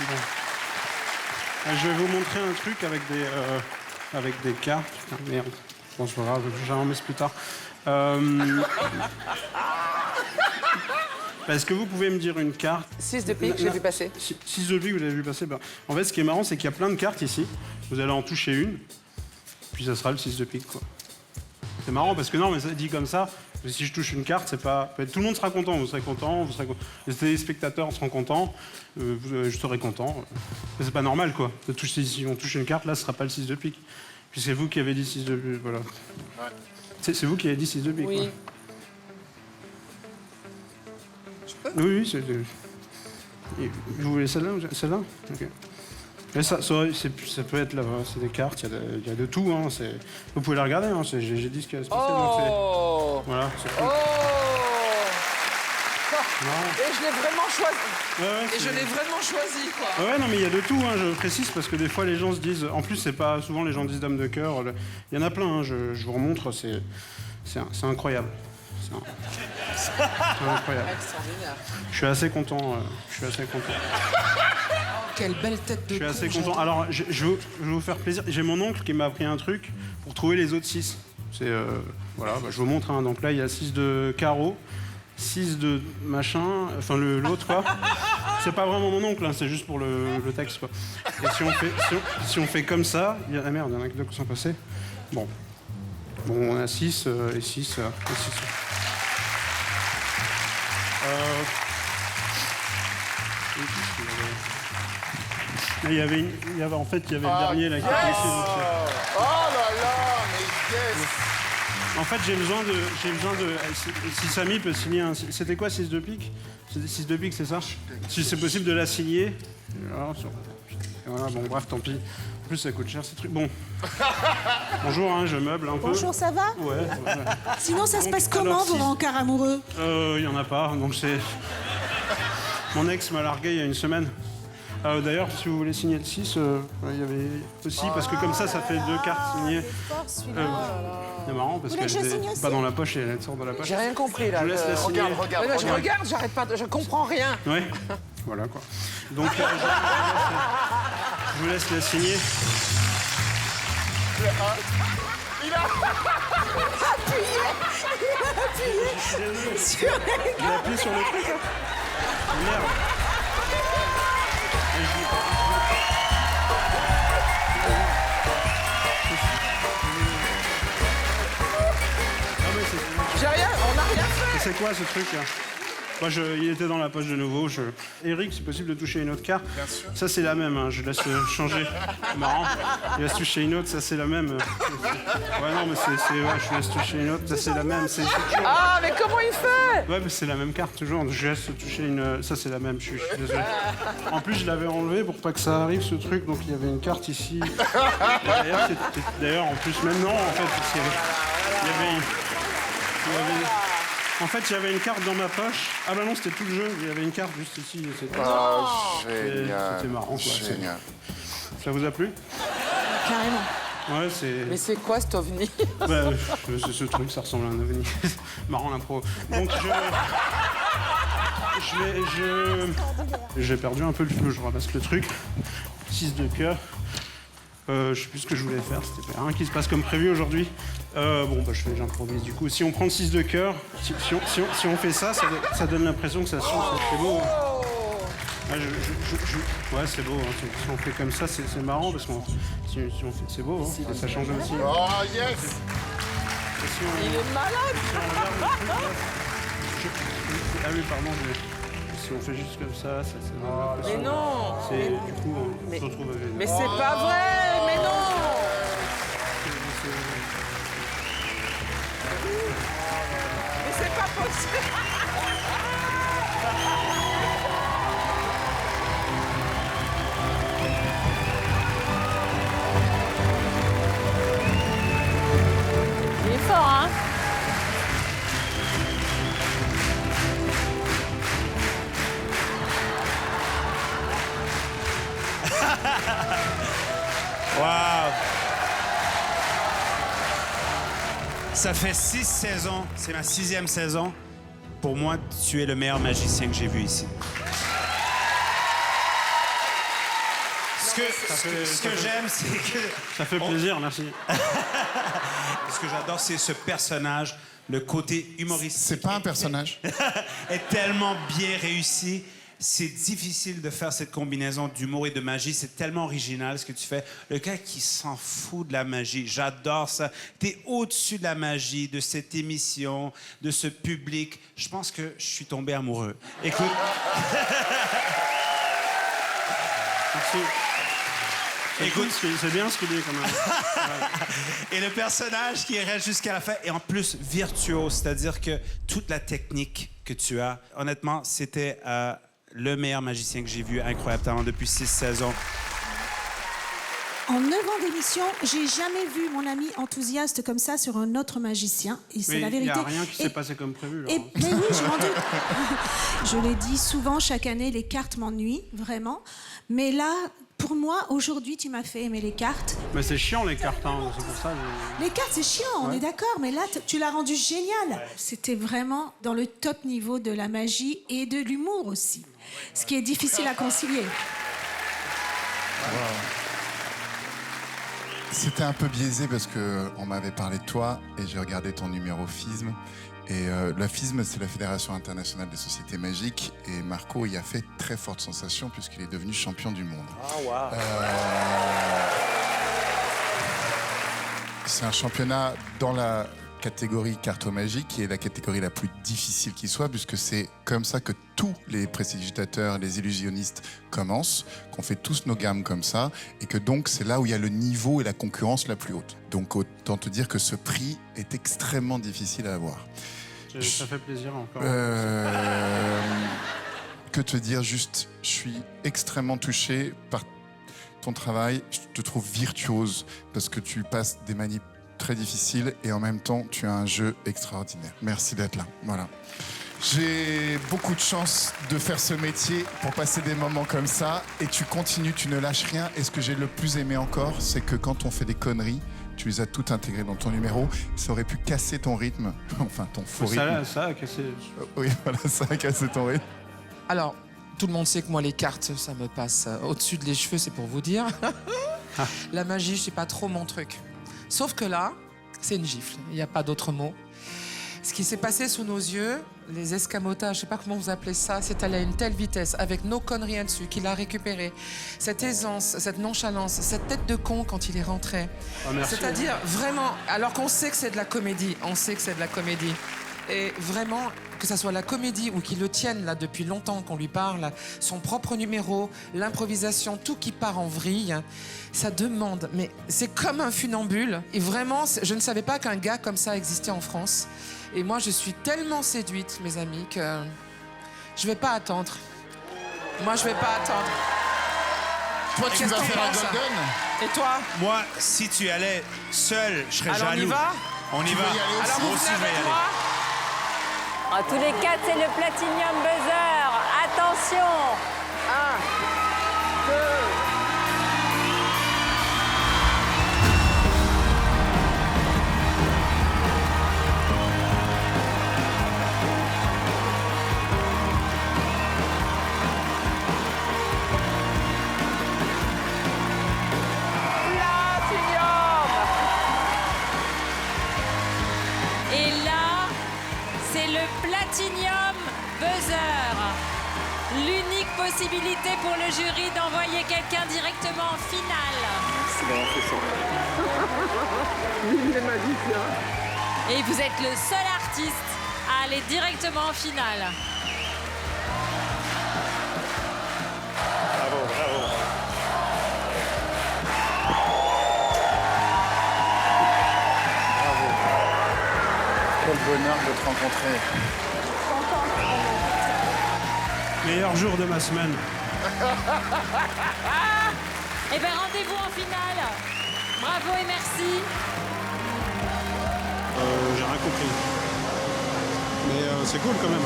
Bon. Je vais vous montrer un truc avec des cartes. Putain, merde. Bon, c'est pas grave, j'en remets plus tard. Est-ce que vous pouvez me dire une carte? 6 de pique, j'ai vu passer. 6 de pique, vous avez vu passer. En fait, ce qui est marrant, c'est qu'il y a plein de cartes ici. Vous allez en toucher une, puis ça sera le 6 de pique, quoi. C'est marrant parce que non, mais ça dit comme ça. Si je touche une carte, c'est pas. Tout le monde sera content. Vous serez content. Les téléspectateurs seront contents. Je serai content. Mais c'est pas normal, quoi. Si on touche une carte, là, ce sera pas le 6 de pique. Puis c'est vous qui avez dit 6 de pique. Voilà. Ouais. C'est vous qui avez dit 6 de pique. Oui. Quoi. Oui, c'est. Vous voulez celle-là? Celle-là? Ok. Mais ça peut être là, c'est des cartes, il y a de tout. Hein, vous pouvez la regarder, hein, j'ai dit ce qu'il y a à se passer. Oh. Voilà, c'est tout. Oh. Non. Et je l'ai vraiment choisi. Ouais, et je l'ai vraiment choisi, quoi. Ouais, non, mais il y a de tout, hein, je précise, parce que des fois, les gens se disent... En plus, c'est pas souvent les gens disent dame de cœur. Il y en a plein, hein, je vous remontre, c'est incroyable. C'est incroyable. Extraordinaire. Je suis assez content. Quelle belle tête de Je suis assez content. Alors, je vais vous faire plaisir. J'ai mon oncle qui m'a appris un truc pour trouver les autres 6. C'est voilà, je vous montre. Hein. Donc là, il y a 6 de carreau, 6 de machin, enfin l'autre quoi. C'est pas vraiment mon oncle, hein, c'est juste pour le texte quoi. Et si on fait comme ça, ah merde, il y en a que 2 qui sont passés. Bon, on a 6 et 6 et 6. Il y avait le dernier là qui était ici. Oh là là, mais yes. En fait, j'ai besoin de. Si Samy peut signer un. C'était quoi, 6 de pique? 6 de pique, c'est ça? Si c'est possible de la signer. Voilà, bon, bref, tant pis. En plus, ça coûte cher ces trucs. Bon. Bonjour, hein, je meuble un peu. Bonjour, ça va? Ouais. Sinon, ça se Donc, passe comment, alors, vos rencarts amoureux? Il y en a pas, donc c'est. Mon ex m'a largué il y a une semaine. D'ailleurs, si vous voulez signer le 6, il y avait aussi, parce que comme ça fait 2 cartes signées. C'est marrant parce qu'elle n'est pas dans la poche et elle sort de la poche. J'ai rien compris, là. Je vous laisse la signer. Regarde. Je regarde, j'arrête pas, je comprends rien. Ouais, voilà quoi. Donc, je vous laisse la signer. Il a appuyé sur le truc, hein. Merde. J'ai rien, on n'a rien fait. C'est quoi ce truc là? Moi, il était dans la poche de nouveau. Eric, c'est possible de toucher une autre carte? Bien sûr. Ça, c'est la même. Hein. Je laisse changer. C'est marrant. Il laisse toucher une autre. Ça, c'est la même. Ouais, non, mais je laisse toucher une autre. Ça, c'est la même. Ah, mais comment il fait? Ouais, mais c'est la même carte toujours. Je laisse toucher une. Ça, c'est la même. Je suis désolé. En plus, je l'avais enlevé pour pas que ça arrive ce truc. Donc, il y avait une carte ici. D'ailleurs, en plus, maintenant, en fait, il y avait. En fait, il y avait une carte dans ma poche. Ah bah non, c'était tout le jeu. Il y avait une carte juste ici. Oh, génial. C'était marrant, quoi. Génial. Ça vous a plu? Carrément. Ouais, c'est... Mais c'est quoi cet ovni? Bah, c'est ce truc, ça ressemble à un ovni. Marrant l'impro. Donc j'ai perdu un peu le feu, je ramasse le truc. 6 de cœur. Je sais plus ce que je voulais faire, c'était rien qui se passe comme prévu aujourd'hui. J'improvise du coup. Si on prend le 6 de cœur, si on fait ça, ça donne l'impression que ça change, c'est beau. Hein. Ouais, c'est beau. Hein. Si on fait comme ça, c'est marrant parce que si on fait, c'est beau. Hein. Ça change aussi. Oh yes. Il est malade. Ah oui, pardon. Si on fait juste comme ça Mais non. Du coup, on se retrouve avec... Mais c'est pas vrai. Mais non. Mais c'est pas possible. Il est fort, hein? Wow! Ça fait 6 saisons, c'est ma 6e saison. Pour moi, tu es le meilleur magicien que j'ai vu ici. Ce que j'aime, c'est que... Ça fait plaisir, merci. Ce que j'adore, c'est ce personnage, le côté humoristique. C'est pas un personnage. Est tellement bien réussi. C'est difficile de faire cette combinaison d'humour et de magie. C'est tellement original ce que tu fais. Le gars qui s'en fout de la magie, j'adore ça. T'es au-dessus de la magie, de cette émission, de ce public. Je pense que je suis tombé amoureux. Écoute... Merci. Écoute, c'est bien ce qu'il dit quand même. Ouais. Et le personnage qui reste jusqu'à la fin est en plus virtuose, c'est-à-dire que toute la technique que tu as, honnêtement, c'était le meilleur magicien que j'ai vu, incroyable talent depuis 6 saisons. En 9 ans d'émission, j'ai jamais vu mon ami enthousiaste comme ça sur un autre magicien. Et c'est Oui, la il n'y vérité. a rien qui s'est passé comme prévu. Là. Mais oui, je m'en doute. Je l'ai dit souvent, chaque année, les cartes m'ennuient, vraiment. Mais là, pour moi, aujourd'hui, tu m'as fait aimer les cartes. Mais c'est chiant les cartes, hein. C'est pour ça. Les cartes, c'est chiant, on est d'accord, mais là, tu l'as rendu génial. Ouais. C'était vraiment dans le top niveau de la magie et de l'humour aussi, ce qui est difficile à concilier. Wow. C'était un peu biaisé parce qu'on m'avait parlé de toi et j'ai regardé ton numéro FISM. Et la FISM, c'est la Fédération internationale des sociétés magiques. Et Marco y a fait très forte sensation puisqu'il est devenu champion du monde. Ah, waouh. C'est un championnat dans la catégorie carto magique qui est la catégorie la plus difficile qui soit puisque c'est comme ça que tous les prestidigitateurs, les illusionnistes commencent, qu'on fait tous nos gammes comme ça et que donc c'est là où il y a le niveau et la concurrence la plus haute. Donc autant te dire que ce prix est extrêmement difficile à avoir. Ça fait plaisir encore. Que te dire, juste, je suis extrêmement touché par ton travail. Je te trouve virtuose parce que tu passes des manips très difficiles et en même temps, tu as un jeu extraordinaire. Merci d'être là. Voilà. J'ai beaucoup de chance de faire ce métier pour passer des moments comme ça et tu continues, tu ne lâches rien. Et ce que j'ai le plus aimé encore, c'est que quand on fait des conneries, tu les as toutes intégrées dans ton numéro. Ça aurait pu casser ton rythme, enfin ton faux rythme. Ça a cassé. Oui, voilà, ça a cassé ton rythme. Alors, tout le monde sait que moi, les cartes, ça me passe au-dessus de les cheveux, c'est pour vous dire. La magie, c'est pas trop mon truc. Sauf que là, c'est une gifle. Il n'y a pas d'autre mot. Ce qui s'est passé sous nos yeux, les escamotages, je sais pas comment vous appelez ça, c'est allé à une telle vitesse, avec nos conneries dessus, qu'il a récupéré. Cette aisance, cette nonchalance, cette tête de con quand il est rentré. Ah, merci. C'est-à-dire, vraiment, alors qu'on sait que c'est de la comédie, on sait que c'est de la comédie. Et vraiment, que ça soit la comédie ou qu'il le tienne là depuis longtemps qu'on lui parle, son propre numéro, l'improvisation, tout qui part en vrille, ça demande. Mais c'est comme un funambule. Et vraiment, je ne savais pas qu'un gars comme ça existait en France. Et moi, je suis tellement séduite, mes amis, que je vais pas attendre. Moi, je vais pas attendre. Toi, Tu vas faire un golden. Et toi? Moi, si tu allais seul, je serais Alors, jaloux. on y va? On y va. veux y aller aussi? Alors, Moi vous aussi, venez je vais y avec aller. moi? En tous les cas, c'est le Platinum Buzzer. Attention. 1, 2... Et là, c'est le Platinum Buzzer. L'unique possibilité pour le jury d'envoyer quelqu'un directement en finale. Et vous êtes le seul artiste à aller directement en finale. Quel bonheur de te rencontrer. Meilleur jour de ma semaine. Eh bien, rendez-vous en finale. Bravo et merci. J'ai rien compris. Mais c'est cool quand même.